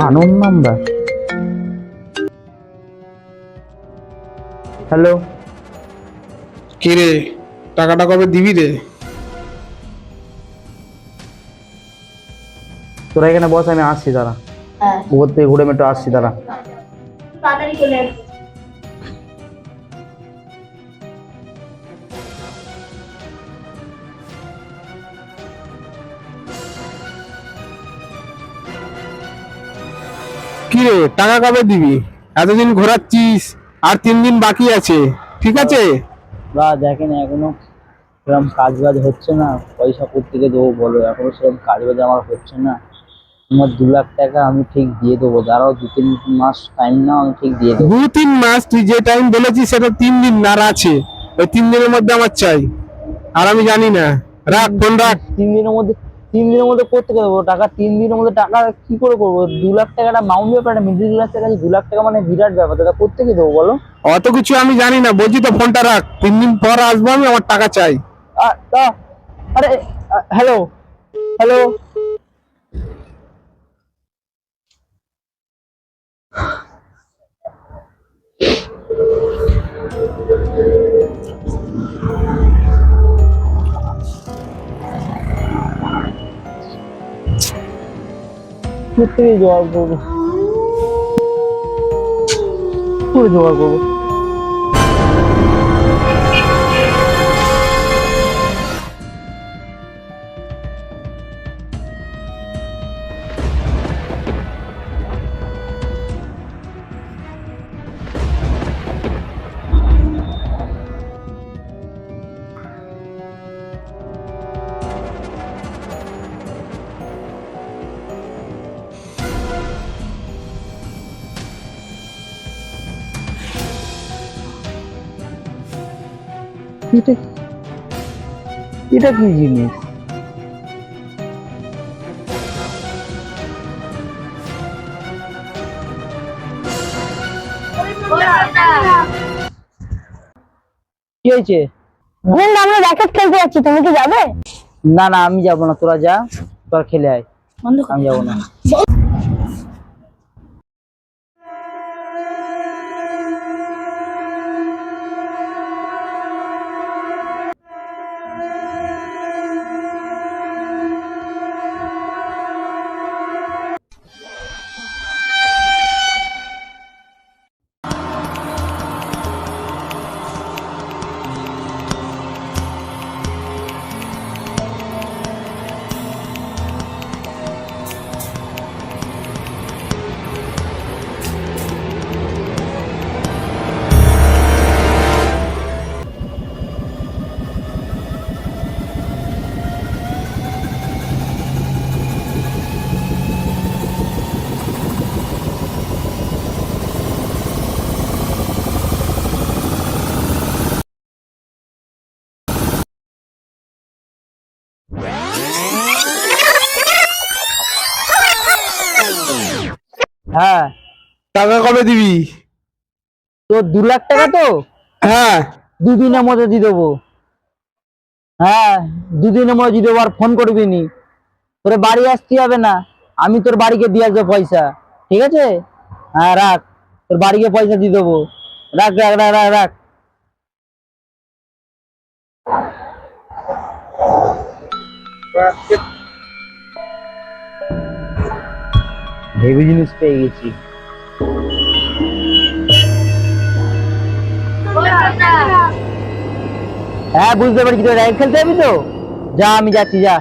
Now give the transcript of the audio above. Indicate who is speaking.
Speaker 1: আনন্দ number. Hello,
Speaker 2: কে রে? টাকাটা কবে দিবি রে?
Speaker 1: তোরা এখানে বস, আমি আসছি দাঁড়া।
Speaker 3: হ্যাঁ,
Speaker 1: উপর থেকে ঘুরে আমি একটু আসছি দাঁড়া।
Speaker 3: তাড়াতাড়ি চলে আসবে।
Speaker 2: কি রে, টাকা কবে দিবি? এতদিন ঘোরাচ্ছিস, আর 3 দিন বাকি আছে, ঠিক আছে?
Speaker 4: বা দেখেন এখনো সেরকম কাজ বাজ হচ্ছে না, পয়সা কোত্থেকে দেবো বলো? এখনো সেরকম কাজ বাজ আমার হচ্ছে না। তোমার 2 লাখ টাকা আমি ঠিক দিয়ে দেবো, দাঁড়াও 2-3 মাস টাইম নাও, আমি ঠিক দিয়ে দেবো।
Speaker 2: 2-3 মাস? তুই যে টাইম বলেছিস সেটা 3 দিন আর আছে। ওই 3 দিনের মধ্যে আমার চাই, আর আমি জানি না। রাখ, ফোন রাখ।
Speaker 4: 3 দিনের মধ্যে কোত্থেকে দেবো টাকা? 3 দিনের মধ্যে টাকা কি করে করবো? 2 লাখ টাকাটা মাউন্ট ব্যাপার, একটা মিডিল ক্লাসের কাছে 2 লাখ টাকা মানে বিরাট ব্যাপার। দাদা কোত্থেকে দেবো বলো?
Speaker 2: অত কিছু আমি জানি না, বলছি তো ফোনটা রাখ। 3 দিন পর আসবো আমি, আমার টাকা চাই।
Speaker 4: আরে, হ্যালো হ্যালো। কোথেকে জোগাড় করবো? করে জোগাড় করবো? এটা এটা কি জিনিস? কি হয়েছে?
Speaker 3: বন্ধু, আমরা র্যাকেট খেলতে যাচ্ছি, তুমি কি যাবে?
Speaker 4: না না, আমি যাবো না, তোরা যা, তোরা খেলে আয়,
Speaker 3: বন্ধু,
Speaker 4: আমি যাবো না। হ্যাঁ,
Speaker 2: টাকা কবে দিবি?
Speaker 4: তো 2 লাখ টাকা তো
Speaker 2: হ্যাঁ।
Speaker 4: 2 দিনের মধ্যে দিয়ে দেবো। হ্যাঁ, 2 দিনের মধ্যে দিয়ে দেবো, আর ফোন করবি নি। তোর বাড়ি আসতে হবে না, আমি তোর বাড়িকে দিয়ে আসবো পয়সা, ঠিক আছে? হ্যাঁ রাখ, তোর বাড়িকে পয়সা দিয়ে দেবো। রাখ রাখ রাখ রাখ রাখ। হেভি জিনিস পেয়ে গেছি। হ্যাঁ বুঝতে পারছি, তোর র্যাঙ্ক খেলতে যাবি তো? যা, আমি যাচ্ছি, যা।